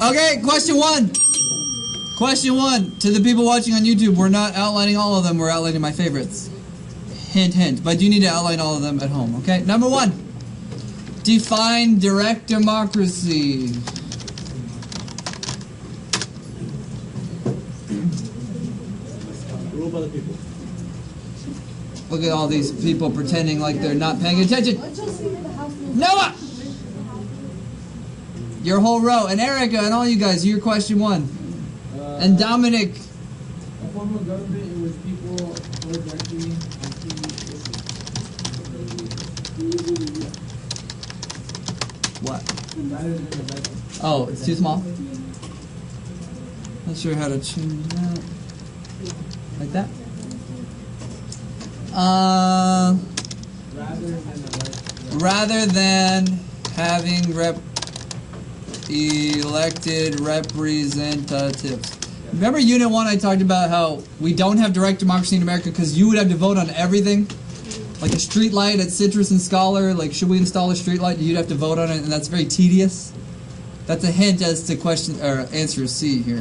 Okay, question one. Question one. To the people watching on YouTube, we're not outlining all of them, we're outlining my favorites. Hint, hint. But you need to outline all of them at home, okay? Number one. Define direct democracy. Rule by the people. Look at all these people pretending like they're not paying attention. Noah! Your whole row. And Erica and all you guys, your question one. And Dominic. A form of government in which people vote directly on key issues. What? Rather than elected. Oh, it's too small? Not sure how to change that. Like that? Rather than having elected representatives. Remember Unit 1 I talked about how we don't have direct democracy in America because you would have to vote on everything? Like a street light at Citrus and Scholar, like should we install a street light? You'd have to vote on it and that's very tedious. That's a hint as to question or answer C here.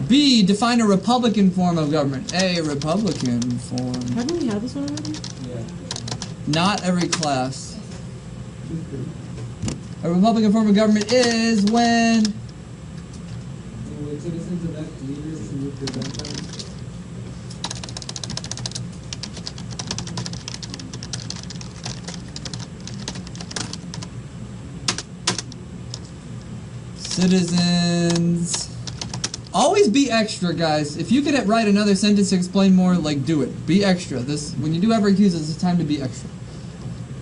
B, define a Republican form of government. A, Republican form. Haven't we had this one already? Yeah. Not every class. A Republican form of government is when Citizens elect leaders to represent them. citizens. Always be extra, guys. If you could write another sentence to explain more, like, do it. Be extra. This when you do FRQs, it's the time to be extra.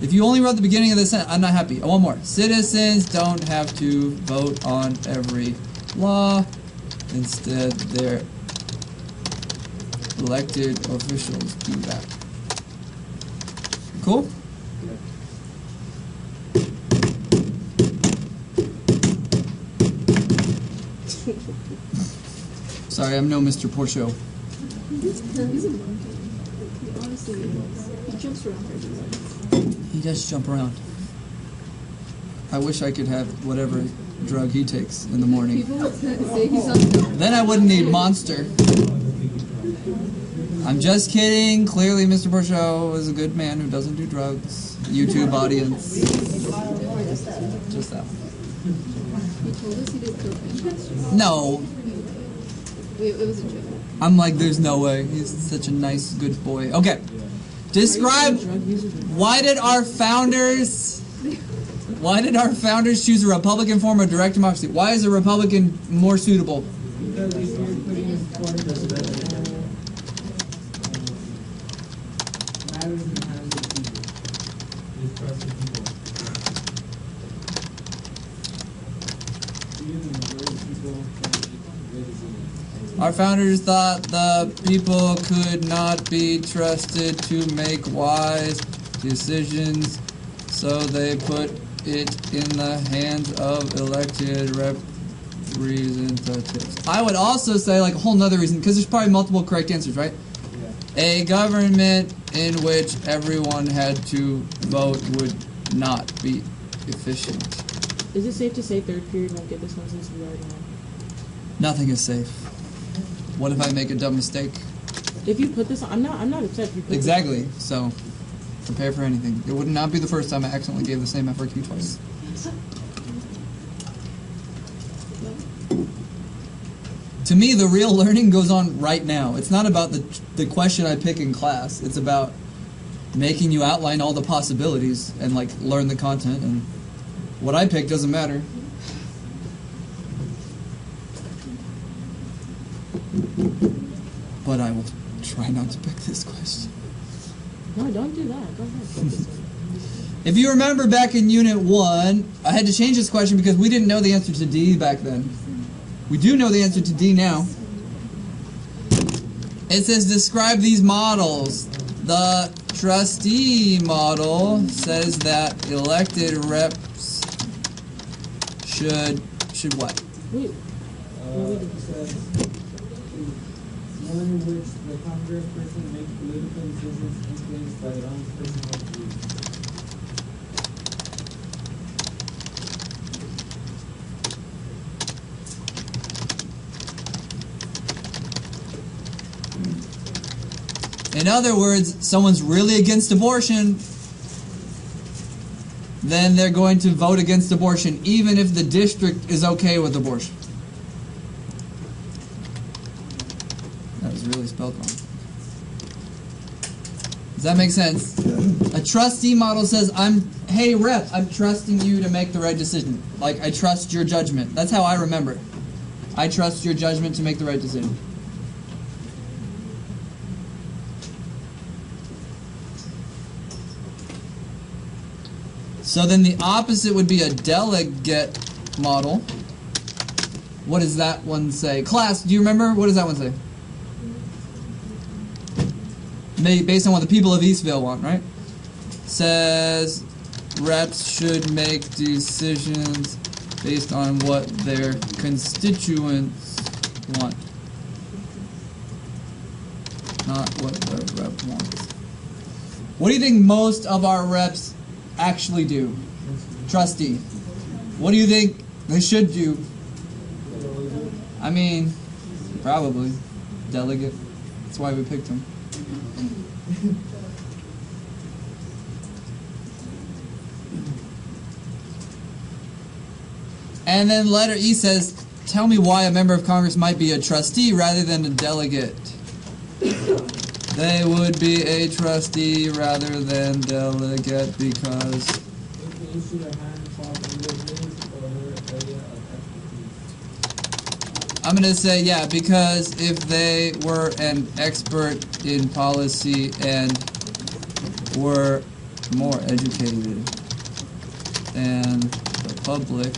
If you only wrote the beginning of the sentence, I'm not happy. One more. Citizens don't have to vote on every law. Instead, their elected officials do that. Cool? Sorry, I'm no Mr. Porcho. He's a monkey. He honestly is. He jumps around everywhere. He does jump around. I wish I could have whatever drug he takes in the morning. People would say he's on the... Then I wouldn't need Monster. I'm just kidding. Clearly, Mr. Porcho is a good man who doesn't do drugs. YouTube audience. Just that one. He told us he did cocaine. No. It was a joke. I'm like, there's no way. He's such a nice, good boy. Okay. Describe why did our founders choose a Republican form of direct democracy? Why is a Republican more suitable? Because if you're putting in form of matters in the hands of the people. You trust the people. Even the majority of people can make good decisions. Our founders thought the people could not be trusted to make wise decisions, so they put it in the hands of elected representatives. I would also say, like, a whole nother reason, because there's probably multiple correct answers, right? Yeah. A government in which everyone had to vote would not be efficient. Is it safe to say third period won't get this one since we already know? Nothing is safe. What if I make a dumb mistake? If you put this on, I'm not upset if you put Exactly. This on. So, prepare for anything. It would not be the first time I accidentally gave the same FRQ twice. To me, the real learning goes on right now. It's not about the question I pick in class. It's about making you outline all the possibilities and, like, learn the content. And what I pick doesn't matter. But I will try not to pick this question. No, don't do that. Go ahead. If you remember back in Unit 1, I had to change this question because we didn't know the answer to D back then. We do know the answer to D now. It says, describe these models. The trustee model says that elected reps should what? Wait. One in which the congressperson makes political decisions influenced by their own personal views. In other words, someone's really against abortion, then they're going to vote against abortion, even if the district is okay with abortion. That was really spelled wrong. Does that make sense? A trustee model says, hey rep, I'm trusting you to make the right decision. Like, I trust your judgment. That's how I remember it. I trust your judgment to make the right decision. So then the opposite would be a delegate model. What does that one say? Class, do you remember? What does that one say? Based on what the people of Eastville want, right? Says reps should make decisions based on what their constituents want, not what the rep wants. What do you think most of our reps actually do? Trustee. What do you think they should do? I mean, probably delegate. That's why we picked him. And then letter E says, tell me why a member of Congress might be a trustee rather than a delegate. They would be a trustee rather than delegate because I'm going to say, yeah, because if they were an expert in policy and were more educated than the public,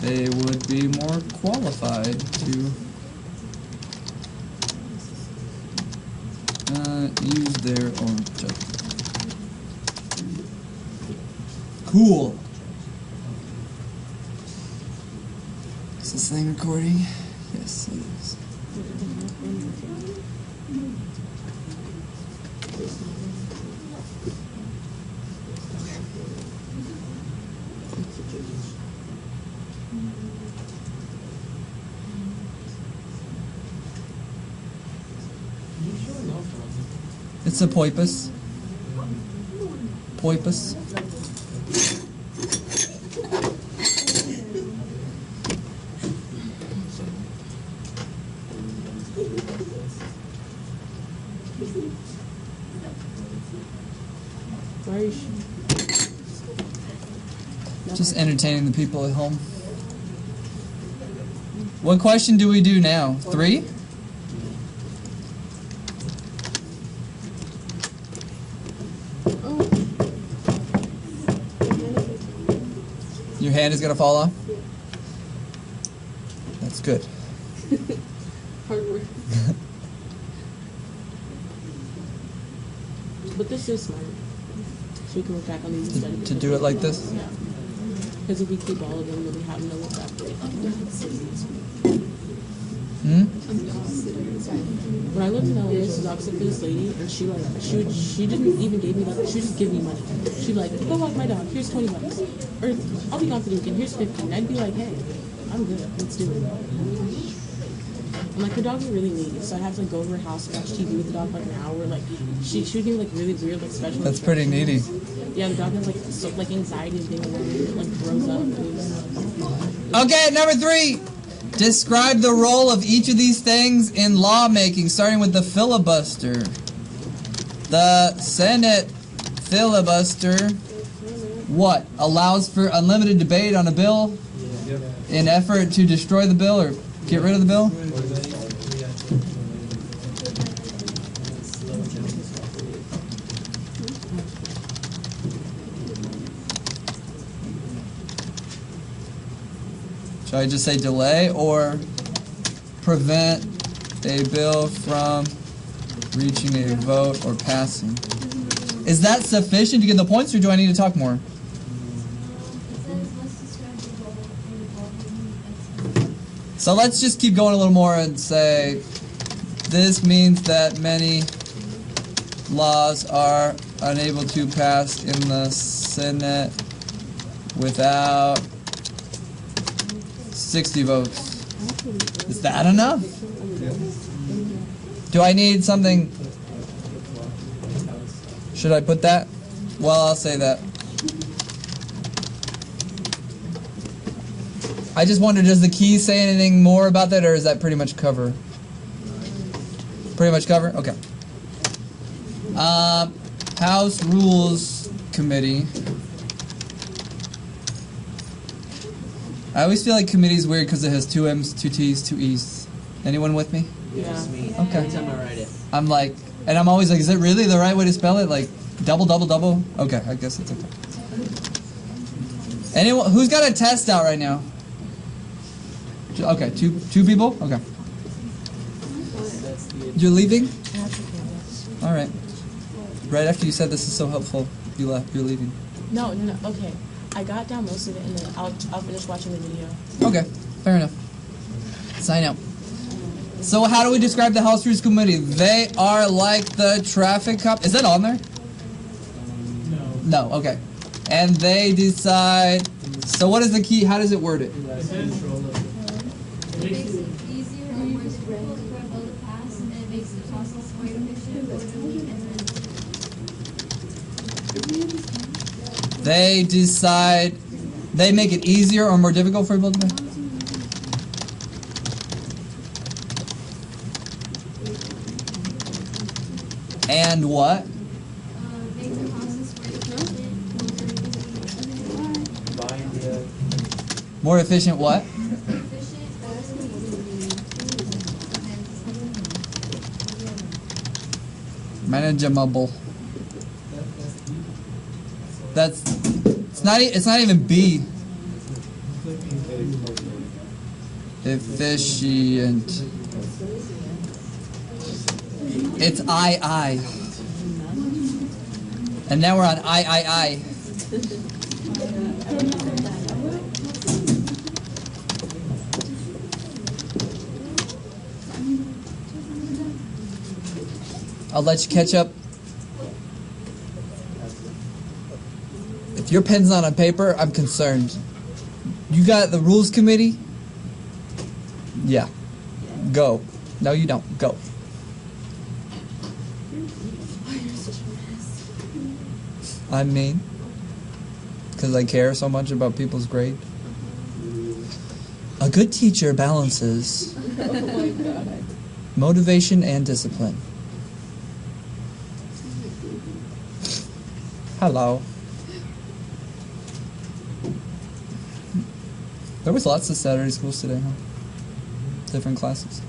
they would be more qualified to use their own judgment. Cool. Is this thing recording? Yes, it is. It's a poipus. Poipus. Just entertaining the people at home. What question do we do now? 3? Your hand is going to fall off? That's good. Hard work. But this is smart. So we can look back on these and study. To do it like this? Yeah. Because if we keep all of them, then we have no look back. When I lived in LA, this was opposite for this lady, and she didn't even give me she would just give me money. She'd be like, go walk my dog, here's $20. Or I'll be gone for the weekend, here's 15. And I'd be like, hey, I'm good, let's do it. And like, her dog was really needy, so I'd have to like go over her house and watch TV with the dog for like an hour. Like, she would give me like really weird, like special. That's pretty needy. Yeah, the dog has like like anxiety of being alone. It like grows up. Okay, number 3. Describe the role of each of these things in lawmaking, starting with the filibuster. The Senate filibuster, what? Allows for unlimited debate on a bill in effort to destroy the bill or get rid of the bill? Should I just say delay or prevent a bill from reaching a vote or passing? Is that sufficient to get the points, or do I need to talk more? So let's just keep going a little more and say this means that many laws are unable to pass in the Senate without 60 votes. Is that enough? Do I need something Should I put that? Well, I'll say that. I just wonder, does the key say anything more about that, or is that pretty much cover? Pretty much cover? Okay. House Rules Committee. I always feel like committee's weird because it has 2 M's, 2 T's, 2 E's. Anyone with me? Yeah. Okay. Every time I write it. I'm like, and I'm always like, is it really the right way to spell it? Like, double, double, double? Okay, I guess it's okay. Anyone, who's got a test out right now? Okay, two people? Okay. You're leaving? Alright. Right after you said this is so helpful, you left, you're leaving. No, okay. I got down most of it and then I'll finish watching the video. Okay, fair enough. Sign out. So how do we describe the House Rules Committee? They are like the traffic cop. Is that on there? No. No, okay. And they decide. So what is the key? How does it word it? It makes it easier or more difficult for a bill to pass, and then it makes the process more efficient, orderly, and then They decide. They make it easier or more difficult for a bill to pass? And what? make the process More more efficient. efficient what? Manageable. That's it's not even B. Efficient. It's I. And now we're on I. I'll let you catch up. If your pen's not on paper, I'm concerned. You got the rules committee? Yeah. Go. No, you don't. Go. I mean, because I care so much about people's grade. A good teacher balances motivation and discipline. Hello. There was lots of Saturday schools today, huh? Different classes.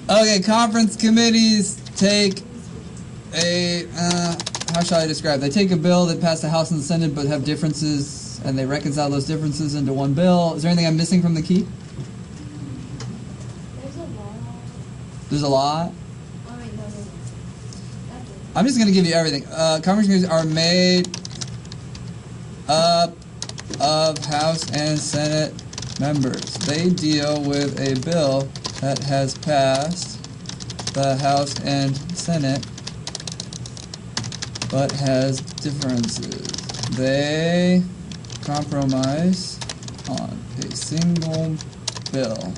Okay, conference committees take a, how shall I describe? They take a bill that passed the House and the Senate but have differences, and they reconcile those differences into one bill. Is there anything I'm missing from the key? There's a lot. There's a lot. Alright, no. That's it. I'm just going to give you everything. Conference committees are made up of House and Senate members. They deal with a bill that has passed the House and Senate but has differences. They compromise on a single bill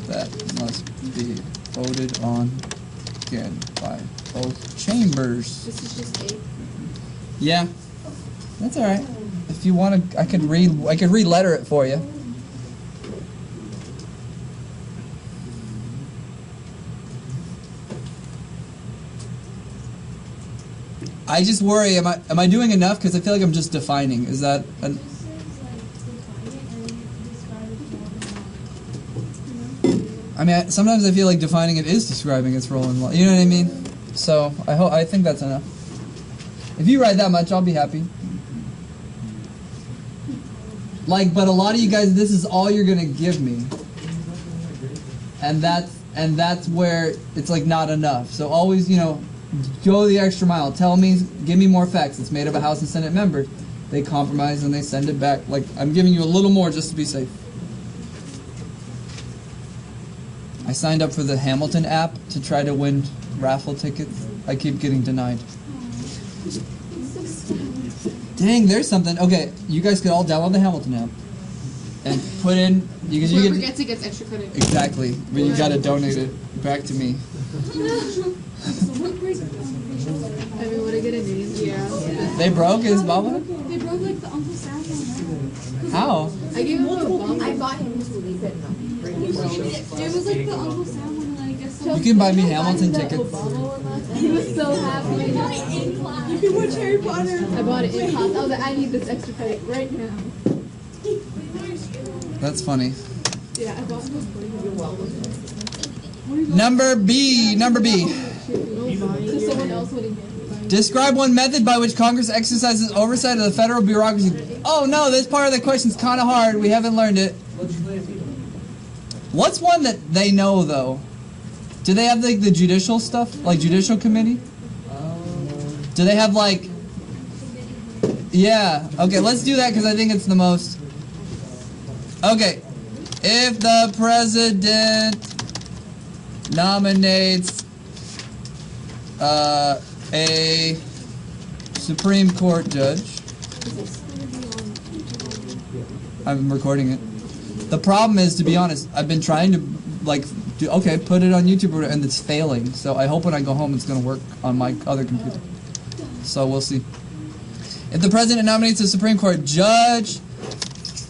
that must be voted on again by both chambers. This is just 8. Yeah, that's all right. If you want to, I could read letter it for you. I just worry. Am I doing enough? Because I feel like I'm just defining. Is that an? Just says, like, define it, and then you have to describe its role in law. I mean, sometimes I feel like defining it is describing its role in law. You know what I mean? So I think that's enough. If you write that much, I'll be happy. Like, but a lot of you guys, this is all you're gonna give me, and that's where it's like not enough. So always, go the extra mile. Tell me, give me more facts. It's made of a House and Senate member. They compromise and they send it back. Like, I'm giving you a little more just to be safe. I signed up for the Hamilton app to try to win raffle tickets. I keep getting denied. Dang, there's something. Okay, you guys could all download the Hamilton app. and put in because you Whoever get gets it gets extra credit. exactly, but you gotta donate it back to me. Everyone get a name. Yeah. They broke his bubble? They broke like the Uncle Sam one. How? I gave him a bomb. I bought him to leave it. It was like the Uncle Sam one, and I guess You can buy me Hamilton tickets. He was so happy. you can watch Harry Potter. I bought it in class. I was like, I need this extra credit right now. That's funny. Yeah, I bought it. Number B. Because someone else would have. Describe one method by which Congress exercises oversight of the federal bureaucracy. Oh no, this part of the question's kind of hard. We haven't learned it. What's one that they know though? Do they have like the judicial stuff, like judicial committee? Do they have like? Yeah. Okay, let's do that because I think it's the most. Okay, if the president nominates a Supreme Court judge. I'm recording it. The problem is, to be honest, I've been trying to put it on YouTube and it's failing. So I hope when I go home it's going to work on my other computer. So we'll see. If the president nominates a Supreme Court judge,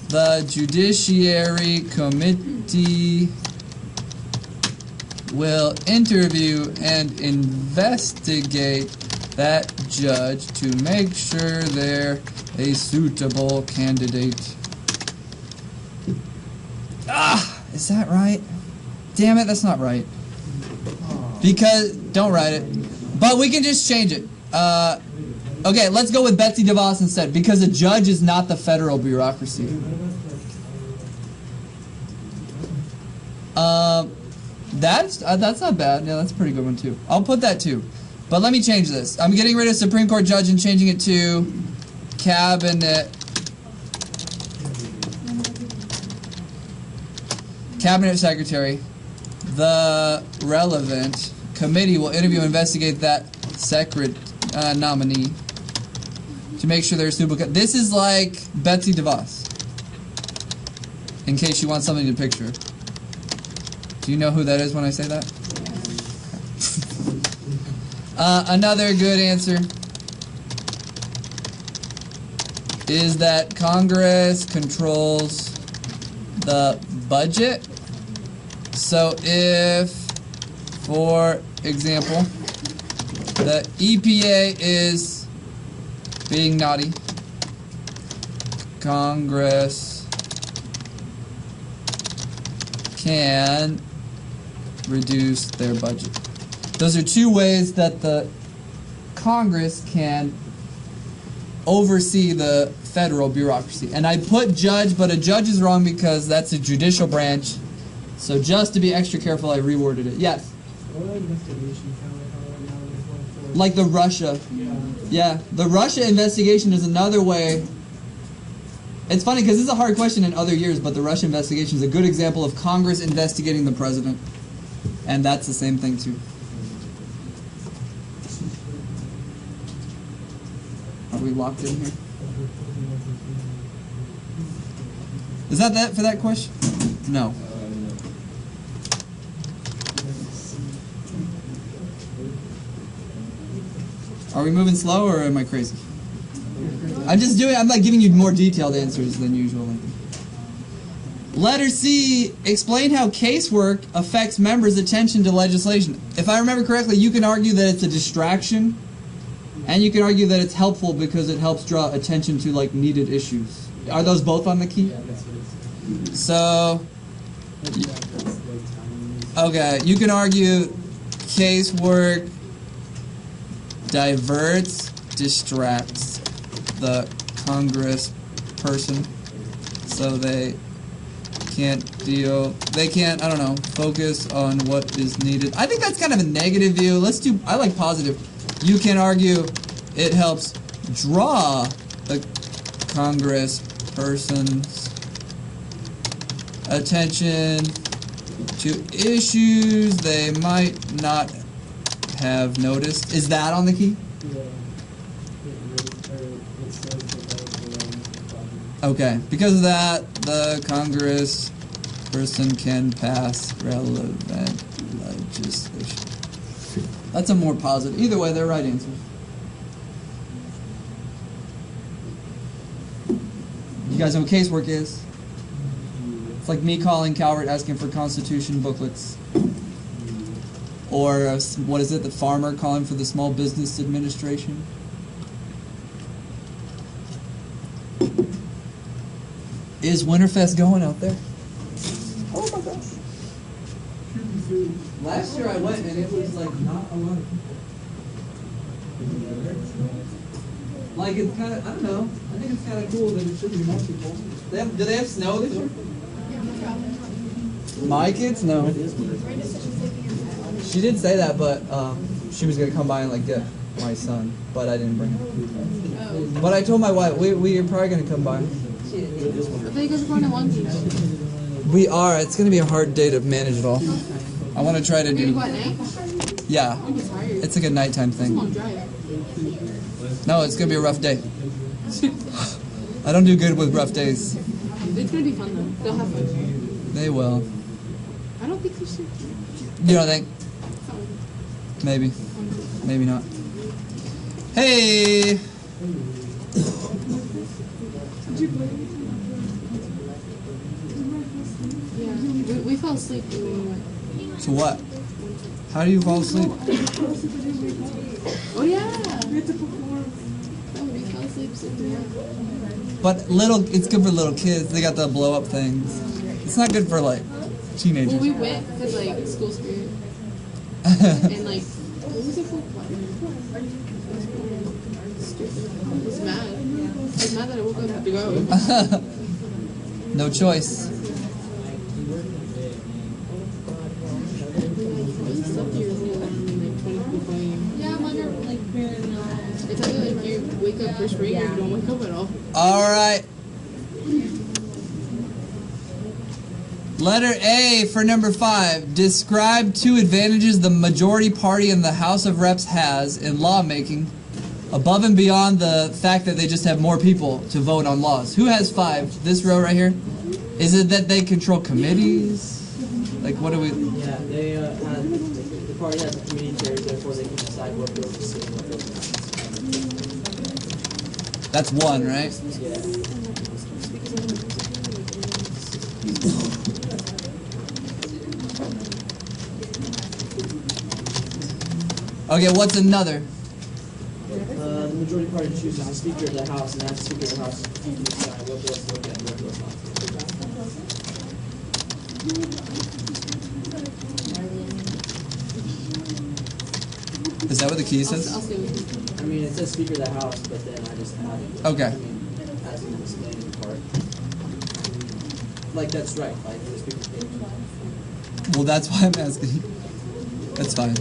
the Judiciary Committee will interview and investigate that judge to make sure they're a suitable candidate. Is that right? Damn it, that's not right. Because, don't write it. But we can just change it. Okay, let's go with Betsy DeVos instead, because a judge is not the federal bureaucracy. That's not bad. Yeah, that's a pretty good one too. I'll put that too. But let me change this. I'm getting rid of Supreme Court judge and changing it to cabinet secretary. The relevant committee will interview and investigate that nominee to make sure they're suitable. This is like Betsy DeVos. In case you want something to picture. Do you know who that is when I say that? Another good answer is that Congress controls the budget. So if, for example, the EPA is being naughty, Congress can reduce their budget. Those are two ways that the Congress can oversee the federal bureaucracy. And I put judge, but a judge is wrong because that's a judicial branch. So just to be extra careful, I reworded it. Yes? What investigation kind of how right now there's one for? Like the Russia. Yeah, the Russia investigation is another way. It's funny because this is a hard question in other years, but the Russia investigation is a good example of Congress investigating the president. And that's the same thing too. Are we locked in here? Is that for that question? No. Are we moving slow or am I crazy? I'm like giving you more detailed answers than usual. Letter C, explain how casework affects members' attention to legislation. If I remember correctly, you can argue that it's a distraction, and you can argue that it's helpful because it helps draw attention to like needed issues. Are those both on the key? So, okay, you can argue casework diverts, distracts the Congress person, so they can't, I don't know, focus on what is needed. I think that's kind of a negative view. I like positive. You can argue it helps draw the Congress person's attention to issues they might not have noticed. Is that on the key? Okay, because of that, the Congress person can pass relevant legislation. That's a more positive. Either way, they're right answers. You guys know what casework is? It's like me calling Calvert asking for Constitution booklets. Or, what is it, the farmer calling for the Small Business Administration? Is Winterfest going out there? Oh my gosh. Last year I went and it was like not a lot of people. Like it's kind of, I don't know. I think it's kind of cool that it should be more people. Do they have snow this year? My kids? No. She did say that, but she was gonna come by and like get my son, but I didn't bring him. But I told my wife we are probably gonna come by. I thought you guys were going to Long Beach. We are. It's gonna be a hard day to manage it all. I want to try to Are you do. going at night? Yeah. I'm tired. It's like a nighttime It's a long thing. drive. No, it's gonna be a rough day. I don't do good with rough days. It's gonna be fun though. They'll have fun. They will. I don't think we should. You don't think? Maybe. Maybe not. Hey! Yeah, we fell asleep when we went. So what? How do you fall asleep? Oh yeah. We had to perform. Oh, we fell asleep sitting down. But it's good for little kids. They got the blow up things. It's not good for like teenagers. Well, we went because like school spirit and like what was it called? Stupid. I was mad. I was mad that I woke up to go. No choice. Yeah, I'm under like It's either like you wake up for spring or you don't wake up at all. All right. Letter A for number 5. Describe 2 advantages the majority party in the House of Reps has in lawmaking, above and beyond the fact that they just have more people to vote on laws. Who has 5? This row right here? Is it that they control committees? Like, what do we... Yeah, they have, the party has the committee chairs, therefore they can decide what bills to see and what bills not. That's 1, right? Yeah. Okay, what's another? The majority party chooses the Speaker of the House, and as Speaker of the House, he can decide what bills to look at and what bills not to look at. Is that what the key I'll says? stay with you. I mean, it says Speaker of the House, but then I just added. Okay. I mean, as in the explaining part. Like, that's right, like the Speaker page. Well, that's why I'm asking. That's fine.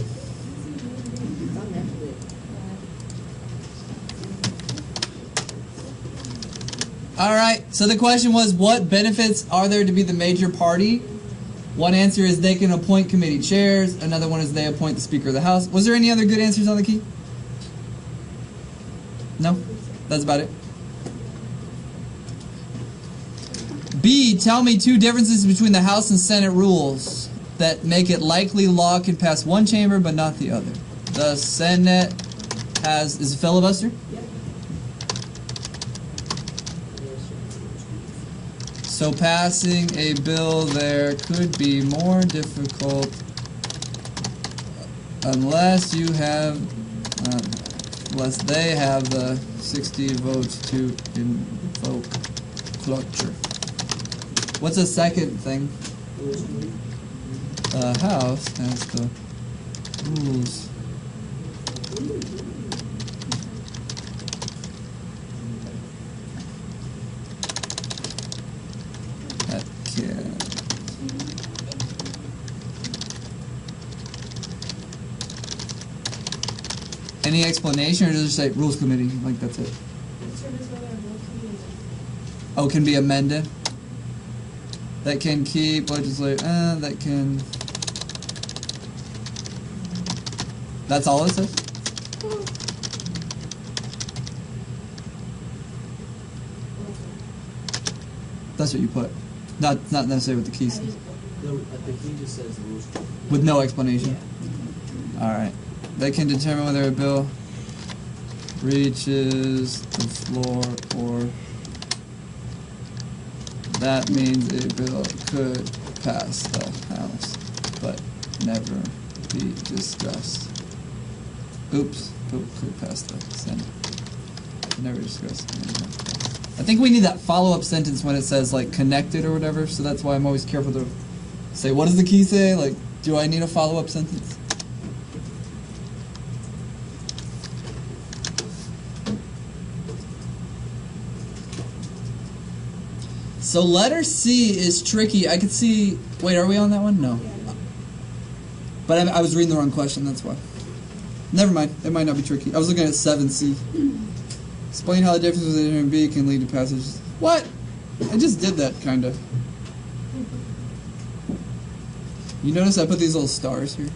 Alright, so the question was, what benefits are there to be the major party? One answer is they can appoint committee chairs. Another one is they appoint the Speaker of the House. Was there any other good answers on the key? No? That's about it. B, tell me 2 differences between the House and Senate rules that make it likely law can pass one chamber but not the other. The Senate is a filibuster? So passing a bill there could be more difficult unless you have, unless they have the 60 votes to invoke cloture. What's the second thing? The House has the rules. Any explanation, or does it say rules committee? Like that's it. Oh, can be amended. That can keep legislate. That can. That's all it says. That's what you put. Not necessarily what the key says. The key just says rules. With no explanation. Alright. They can determine whether a bill reaches the floor or that means a bill could pass the House, but never be discussed. Oops. Could pass the Senate. Never discussed. I think we need that follow-up sentence when it says, like, connected or whatever, so that's why I'm always careful to say, what does the key say? Like, do I need a follow-up sentence? So letter C is tricky. I could see... Wait, are we on that one? No. But I was reading the wrong question, that's why. Never mind. It might not be tricky. I was looking at 7C. Explain how the difference between A and B can lead to passages. What? I just did that, kind of. You notice I put these little stars here?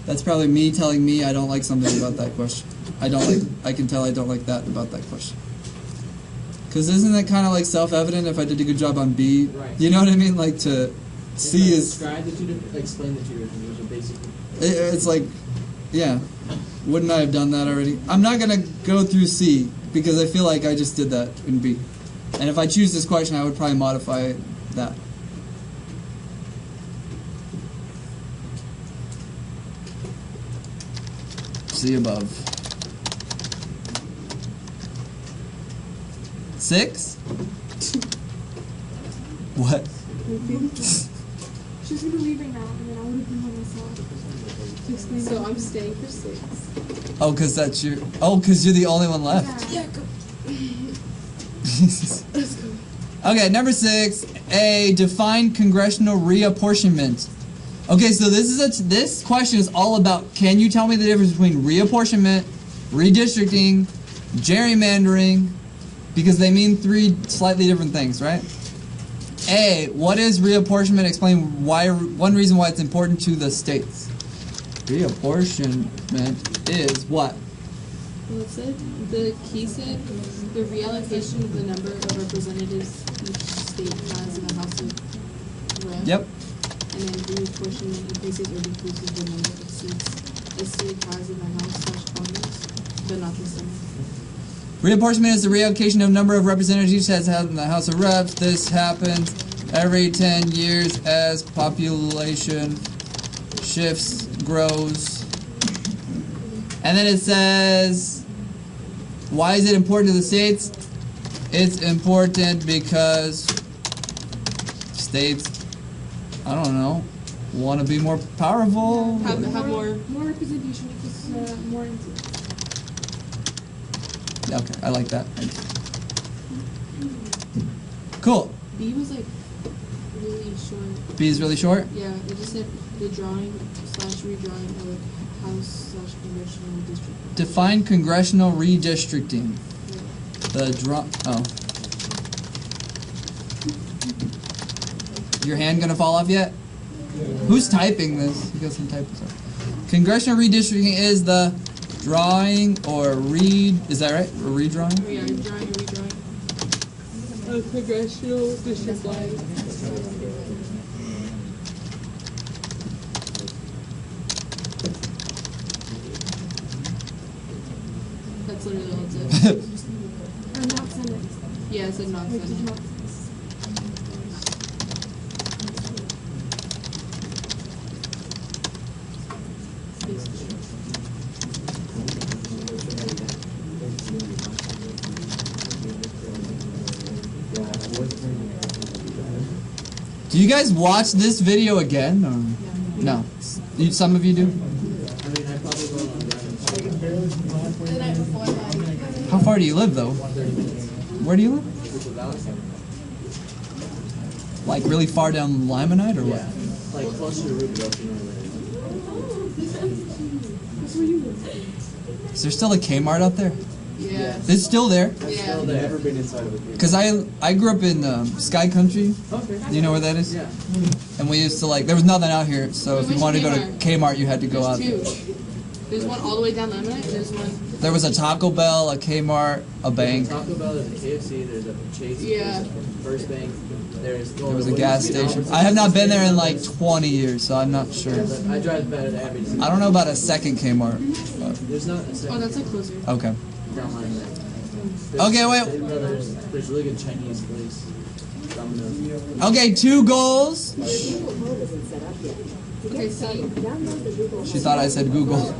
That's probably me telling me I don't like something about that question. I can tell I don't like that about that question. Because isn't that kind of like self-evident if I did a good job on B? Right. You know what I mean? Like to C is... Describe the two different, explain the two different, which are basically... It's like, yeah. Wouldn't I have done that already? I'm not going to go through C because I feel like I just did that in B. And if I choose this question, I would probably modify that. See above. 6? What? She's gonna leave right now, and then I would have been by myself to explain. So I'm staying for 6. Oh, because that's your... Oh, because you're the only one left. Yeah. Go. Okay, number 6. A. Define congressional reapportionment. Okay, so this question is all about, can you tell me the difference between reapportionment, redistricting, gerrymandering, because they mean 3 slightly different things, right? A. What is reapportionment? Explain one reason why it's important to the states. Reapportionment is what? Well, it said, the key said, the reallocation of the number of representatives each state has in the House of Reps. Yep. And then reapportionment increases or decreases the number of seats a state has in the House/Congress, but not the Senate. Reapportionment is the reallocation of number of representatives each has in the House of Reps. This happens every 10 years as population shifts, grows. And then it says, why is it important to the states? It's important because states, I don't know, want to be more powerful. Have more. More representation equals more influence. Okay, I like that. Cool. B was like really short. B is really short? Yeah, it just said the drawing/redrawing of House/congressional district. Define congressional redistricting. Yeah. The draw. Oh. Your hand gonna fall off yet? Who's typing this? You got some typos. Congressional redistricting is the drawing or is that right? Or redrawing? Yeah, drawing or redrawing. Congressional district line. That's literally all it said. Or not Senate. Yeah, it said not Like, Senate. not. Do you guys watch this video again? Or? No. Some of you do? I mean, I probably will on The night before, like, How far do you live, though? 30 minutes. Where do you live? Valley? Like really far down Limonite or what? Yeah. Like closer to Ruby Ocean or That's where you live. Is there still a Kmart out there? Yeah. It's still there. Yeah. I've never been inside of a cave. Because I grew up in Sky Country. Okay. Do you know where that is? Yeah. And we used to there was nothing out here, so if you Which wanted to go to Kmart? Kmart, you had to go out. There's 2. There's one all the way down Lemonade, and there's one There was a Taco Bell, a Kmart, a bank. There's a Taco Bell, there's a KFC, there's a Chase, Yeah. there's a First Bank, There was a gas station. I have not been there in like 20 years, so I'm not sure. I drive by it every day. I don't know about a second Kmart. But There's not a second Oh, that's like closer. okay. down line there. Okay, wait. There's really good Chinese place. Domino's. Okay, 2 goals. Okay, see. She thought I said Google.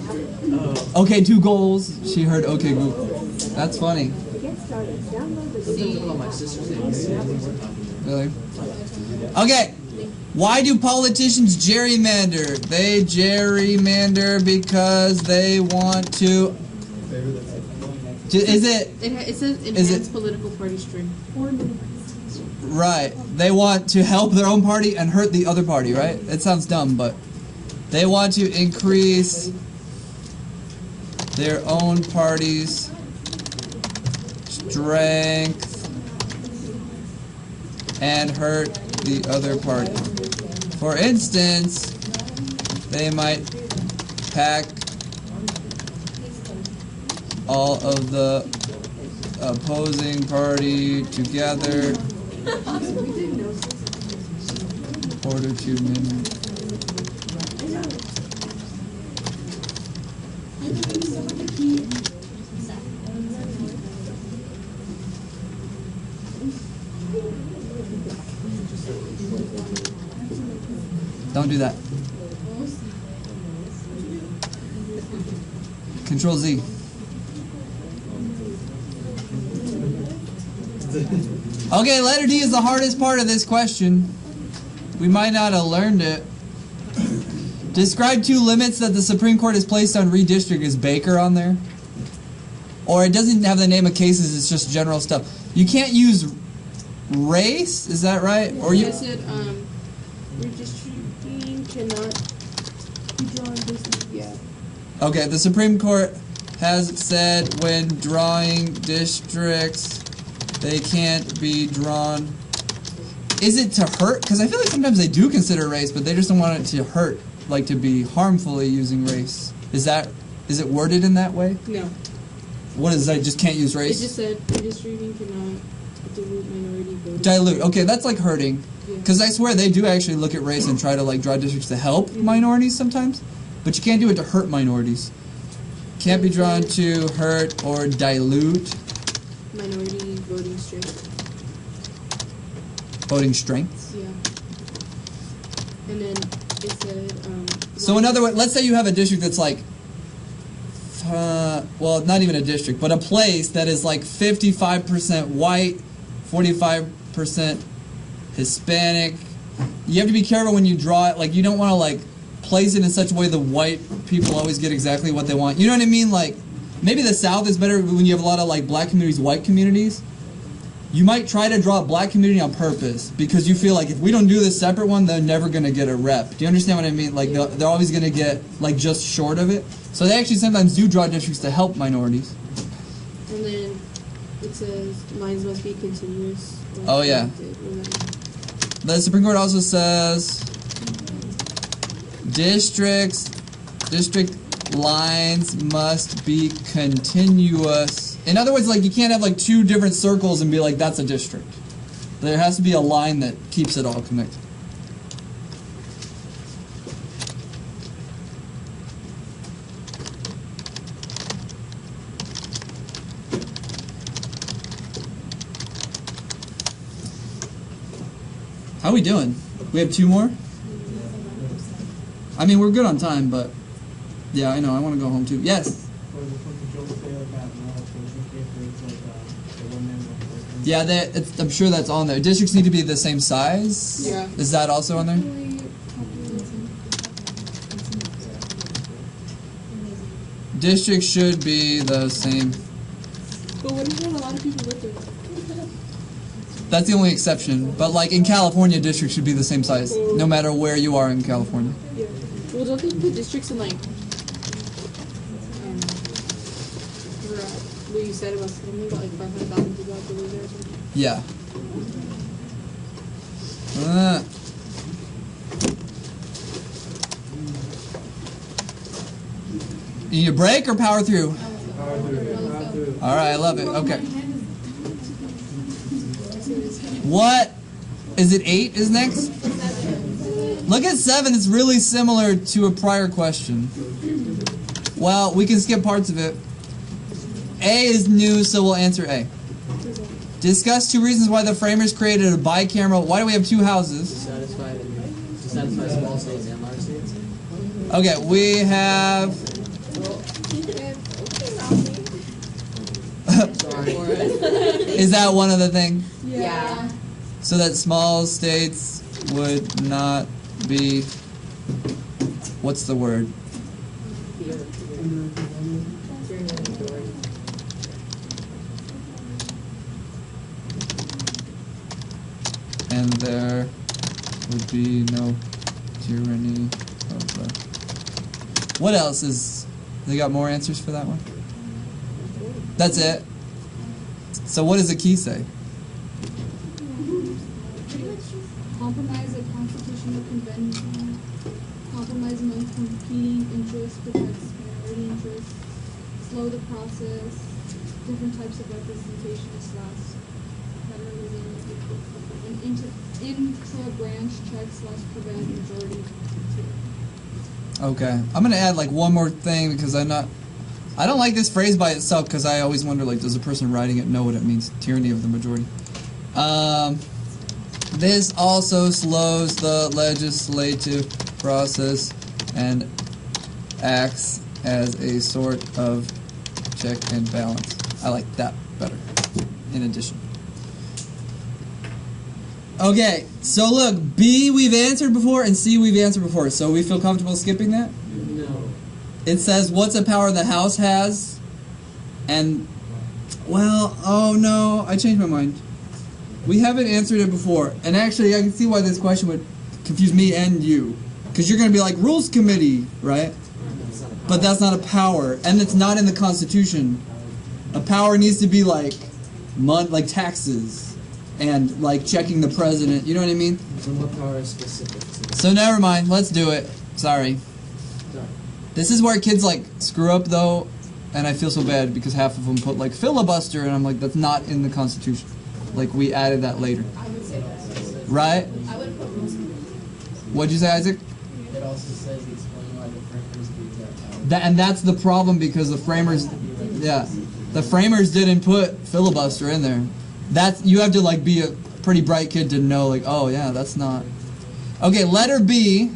Oh, Okay, 2 goals. She heard okay Google. That's funny. sometimes I call my sister's name. Really? Okay. Why do politicians gerrymander? They gerrymander because they want to. Is it It says Is enhance it- political party strength. right? They want to help their own party and hurt the other party, right? It sounds dumb, but they want to increase their own party's strength and hurt the other party. For instance, they might pack all of the opposing party together in order to Don't do that. Control Z. Okay, letter D is the hardest part of this question. We might not have learned it. Describe 2 limits that the Supreme Court has placed on redistricting. Is Baker on there? Or it doesn't have the name of cases, it's just general stuff. You can't use race, is that right? Or you I said, redistricting cannot be drawn based on, yeah. Okay, the Supreme Court has said when drawing districts, they can't be drawn. Is it to hurt? Because I feel like sometimes they do consider race, but they just don't want it to hurt, like to be harmfully using race. Is it worded in that way? No. What is that? Just can't use It race? just said redistricting cannot dilute minority voting. Dilute. Okay, that's like hurting. Yeah. Because I swear they do actually look at race and try to like draw districts to help minorities sometimes, but you can't do it to hurt minorities. Can't be drawn to hurt or dilute Minority voting strength. voting strength. Yeah. And then it said, So in other words, let's say you have a district that's like, well, not even a district, but a place that is like 55% white, 45% Hispanic. You have to be careful when you draw it. Like, you don't want to like place it in such a way the white people always get exactly what they want. You know what I mean? Like, maybe the South is better when you have a lot of like black communities, white communities. You might try to draw a black community on purpose because you feel like if we don't do this separate one, they're never going to get a rep. Do you understand what I mean? Like, they're always going to get like just short of it. So they actually sometimes do draw districts to help minorities. and then it says lines must be continuous. Oh, yeah. The Supreme Court also says district lines must be continuous. In other words, like you can't have like 2 different circles and be like, that's a district. There has to be a line that keeps it all connected. How we doing? We have 2 more? I mean, we're good on time, but yeah, I know. I want to go home too. Yes. Yeah, I'm sure that's on there. Districts need to be the same size. Yeah. Is that also on there? Districts should be the same. But what if not a lot of people live there? That's the only exception. But like in California, districts should be the same size, no matter where you are in California. Yeah. Well, don't they put districts in like, what you said about something about like 500,000 people have to live there or something? Yeah. You need a break or power through? Power All right, I love it. Okay. What is it? 8 is next. Look at 7. It's really similar to a prior question. Well, we can skip parts of it. A is new, so we'll answer A. Discuss 2 reasons why the framers created a bicameral. Why do we have 2 houses? To satisfy small states and large states. Okay, we have. Sorry. Is that one of the things? Yeah. So that small states would not be. What's the word? And there would be no tyranny of the... What else is... They got more answers for that one? That's it? So what does the key say? Compromise a constitutional convention. Compromise among competing interests protects minority interests. Slow the process. Different types of representation federalism. And intra-branch checks prevent majority. Okay. I'm going to add like one more thing because I don't like this phrase by itself because I always wonder, like, does the person writing it know what it means? Tyranny of the majority. This also slows the legislative process and acts as a sort of check and balance. I like that better, in addition. Okay, so look, B we've answered before and C we've answered before, so we feel comfortable skipping that? No. It says, what's a power the House has? And, well, oh no, I changed my mind. We haven't answered it before. And actually, I can see why this question would confuse me and you. Because you're going to be like, Rules Committee, right? But that's not a power. And it's not in the Constitution. A power needs to be like taxes. And like checking the president. You know what I mean? And what power is specific to this? So never mind. Let's do it. Sorry. This is where kids like screw up though, and I feel so bad because half of them put like filibuster, and I'm like, that's not in the Constitution. Like we added that later. I would say that. Right? I would put most of What'd you say, Isaac? It also says explain why the framers gave that power. And that's the problem because the framers, yeah, the framers didn't put filibuster in there. That's, you have to like be a pretty bright kid to know like, oh yeah, that's not. Okay, letter B.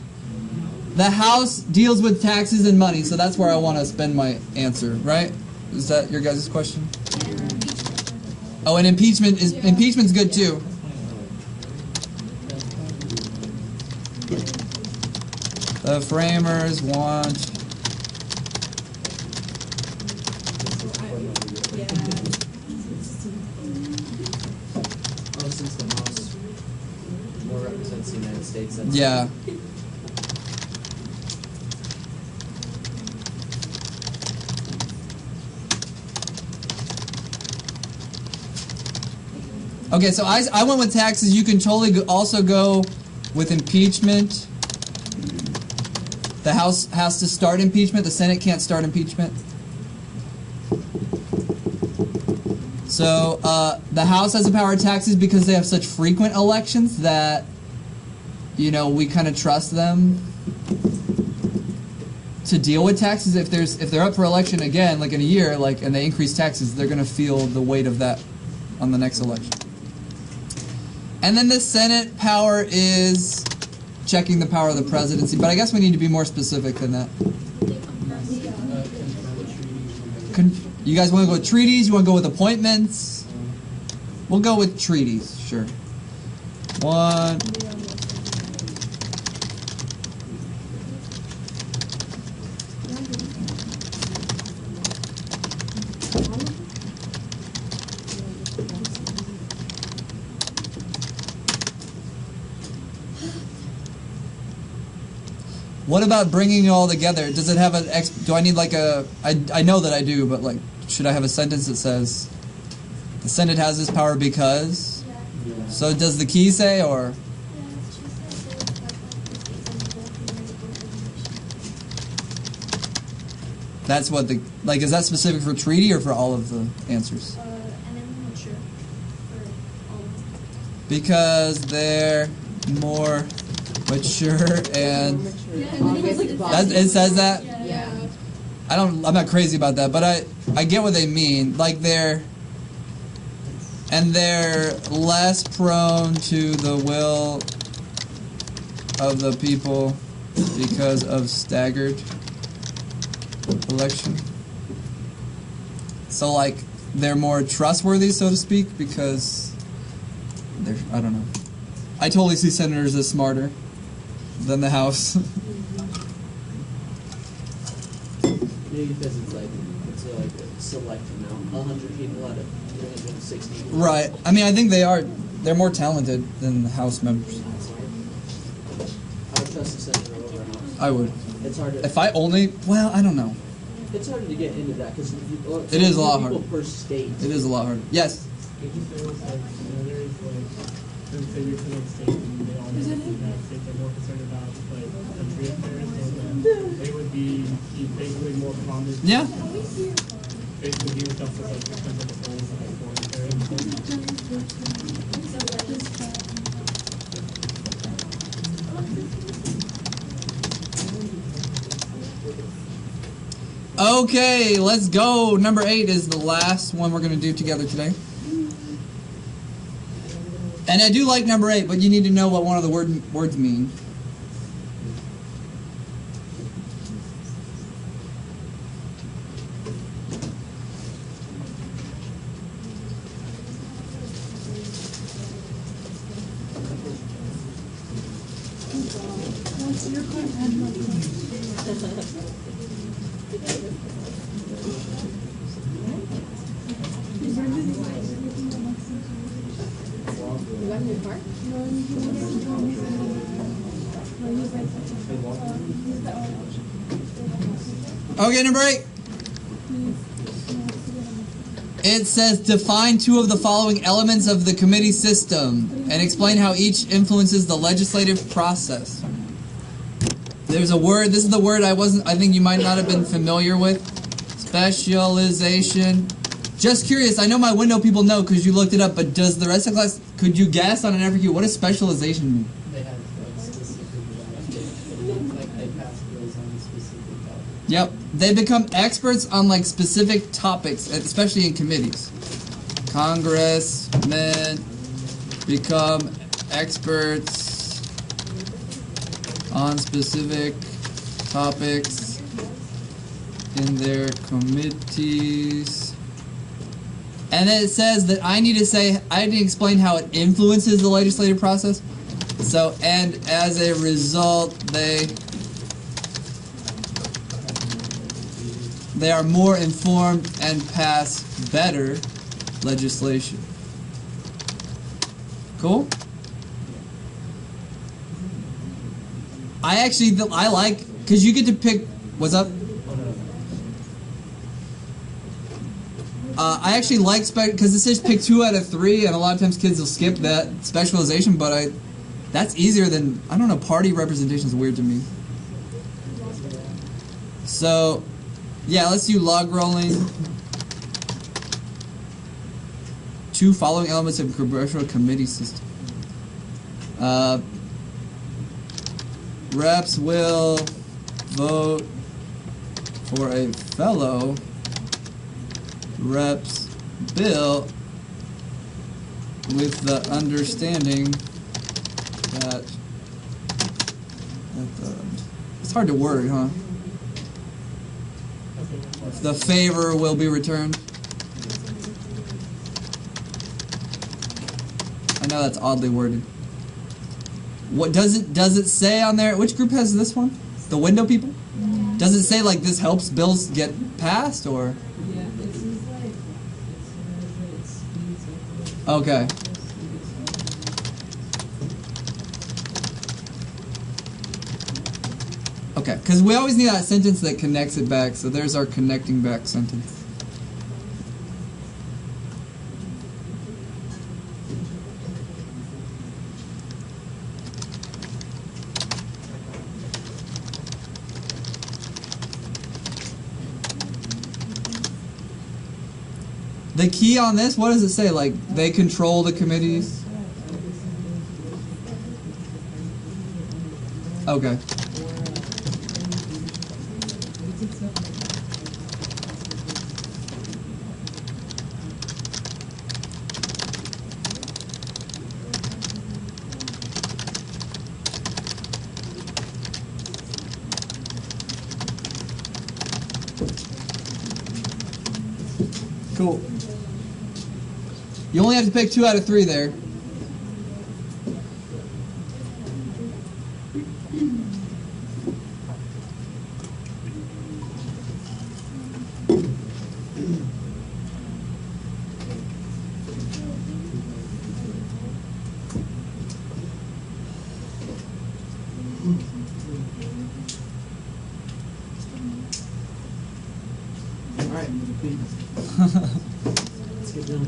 The House deals with taxes and money, so that's where I want to spend my answer, right? Is that your guys' question? Oh, and impeachment's good too. The framers want Since the House more represents the United States, that's yeah. Okay, so I went with taxes. You can totally also go with impeachment. The House has to start impeachment. The Senate can't start impeachment. So the House has the power of taxes because they have such frequent elections that, you know, we kind of trust them to deal with taxes. If they're up for election again, like in a year, like, and they increase taxes, they're going to feel the weight of that on the next election. And then the Senate power is checking the power of the presidency, but I guess we need to be more specific than that. You guys want to go with treaties? You want to go with appointments? We'll go with treaties, sure. One. What about bringing it all together? Does it have do I need like I know that I do, but like, should I have a sentence that says, the Senate has this power because? Yeah. So does the key say, or? That's what the like. Is that specific for treaty or for all of the answers? And I'm not sure for all of them. Because they're more mature and it says that. Yeah. I'm not crazy about that, but I get what they mean. Like they're less prone to the will of the people because of staggered election. So like they're more trustworthy, so to speak, because they're, I don't know. I totally see senators as smarter than the House. Maybe because it's like a select amount, 100 people out of 360. Right. I mean, I think they're more talented than the House members. I would trust the senator over a house. I would. It's hard to. If I only, well, I don't know. It's harder to get into that because It is a lot people harder. per state. It is a lot harder. Yes. Did you say was like senators, like, since they represent states and they all know the United States are more concerned about, like, country affairs, so then they would be basically more prominent. Yeah. Basically, he would justice, like, because of the polls, like, foreign affairs. Okay, let's go. Number 8 is the last one we're going to do together today. And I do like number 8, but you need to know what one of the words mean. You got a new car? Okay, number 8. It says define 2 of the following elements of the committee system and explain how each influences the legislative process. There's a word, this is the word I think you might not have been familiar with. Specialization. Just curious, I know my window people know because you looked it up, but does the rest of the class, could you guess on an FRQ, what does specialization mean? They have, like, specific, like, they pass bills on specific topics. Yep. They become experts on like specific topics, especially in committees. Congressmen become experts on specific topics in their committees. And then it says that I need to explain how it influences the legislative process. So, and as a result, they are more informed and pass better legislation. Cool? I like, because you get to pick, what's up? I actually like because it says pick 2 out of 3, and a lot of times kids will skip that specialization, but that's easier than, I don't know, party representation is weird to me. So, yeah, let's do log rolling. 2 following elements of congressional committee system. Reps will vote for a fellow reps bill with the understanding that it's hard to word, huh? The favor will be returned. I know that's oddly worded. What does it say on there? Which group has this one? The window people? Does it say like this helps bills get passed or? Okay. Okay, because we always need that sentence that connects it back, so there's our connecting back sentence. The key on this, what does it say? Like, they control the committees? Okay. Cool. You only have to pick 2 out of 3 there. Alright. Let's get done.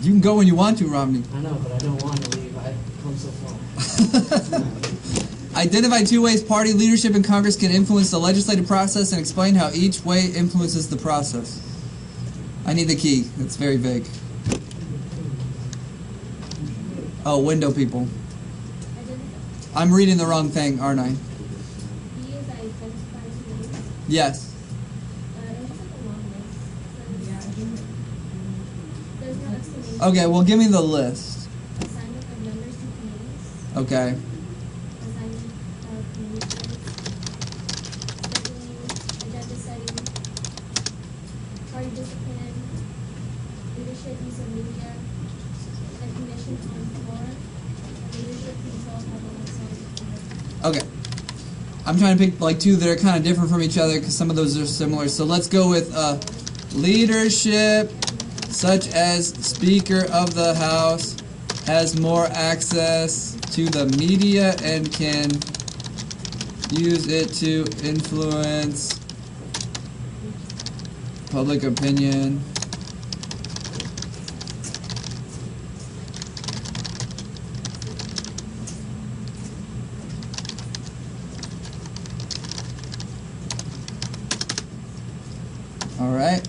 You can go when you want to, Romney. I know, but I don't want to leave. I've come so far. Identify 2 ways party leadership in Congress can influence the legislative process and explain how each way influences the process. I need the key. It's very vague. Oh, window people. I'm reading the wrong thing, aren't I? Yes. Okay, well, give me the list. Assignment of members to committees. Okay. Assignment of committee chairs. Scheduling, agenda setting. Party discipline. Leadership use of media. Recognition on floor. Leadership control public session. Okay. I'm trying to pick like 2 that are kind of different from each other because some of those are similar. So let's go with leadership, such as Speaker of the House, has more access to the media and can use it to influence public opinion. All right.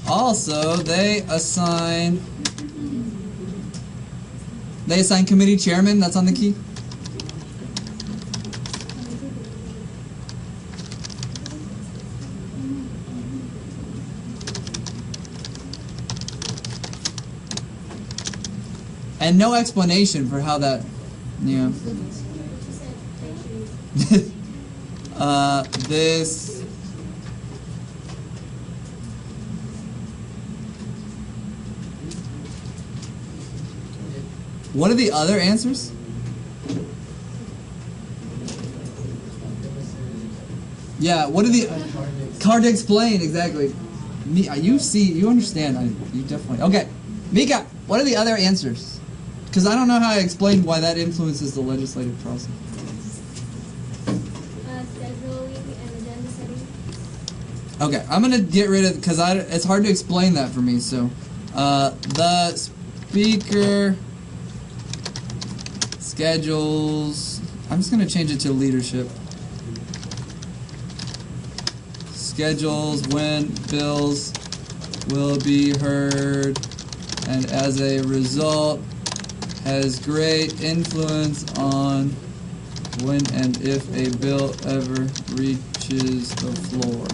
Also, they assign committee chairman. That's on the key. And no explanation for how that, yeah. This. What are the other answers? Yeah, what are the hard to explain exactly? You understand? You definitely okay. Mika, what are the other answers? Because I don't know how to explain why that influences the legislative process. Scheduling and agenda setting. Okay, I'm gonna get rid of because it's hard to explain that for me. So, the speaker schedules. I'm just gonna change it to leadership. Schedules when bills will be heard, and as a result, has great influence on when and if a bill ever reaches the floor.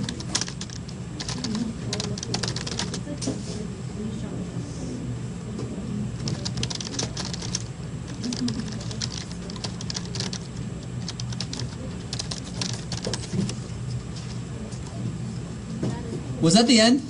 Was that the end?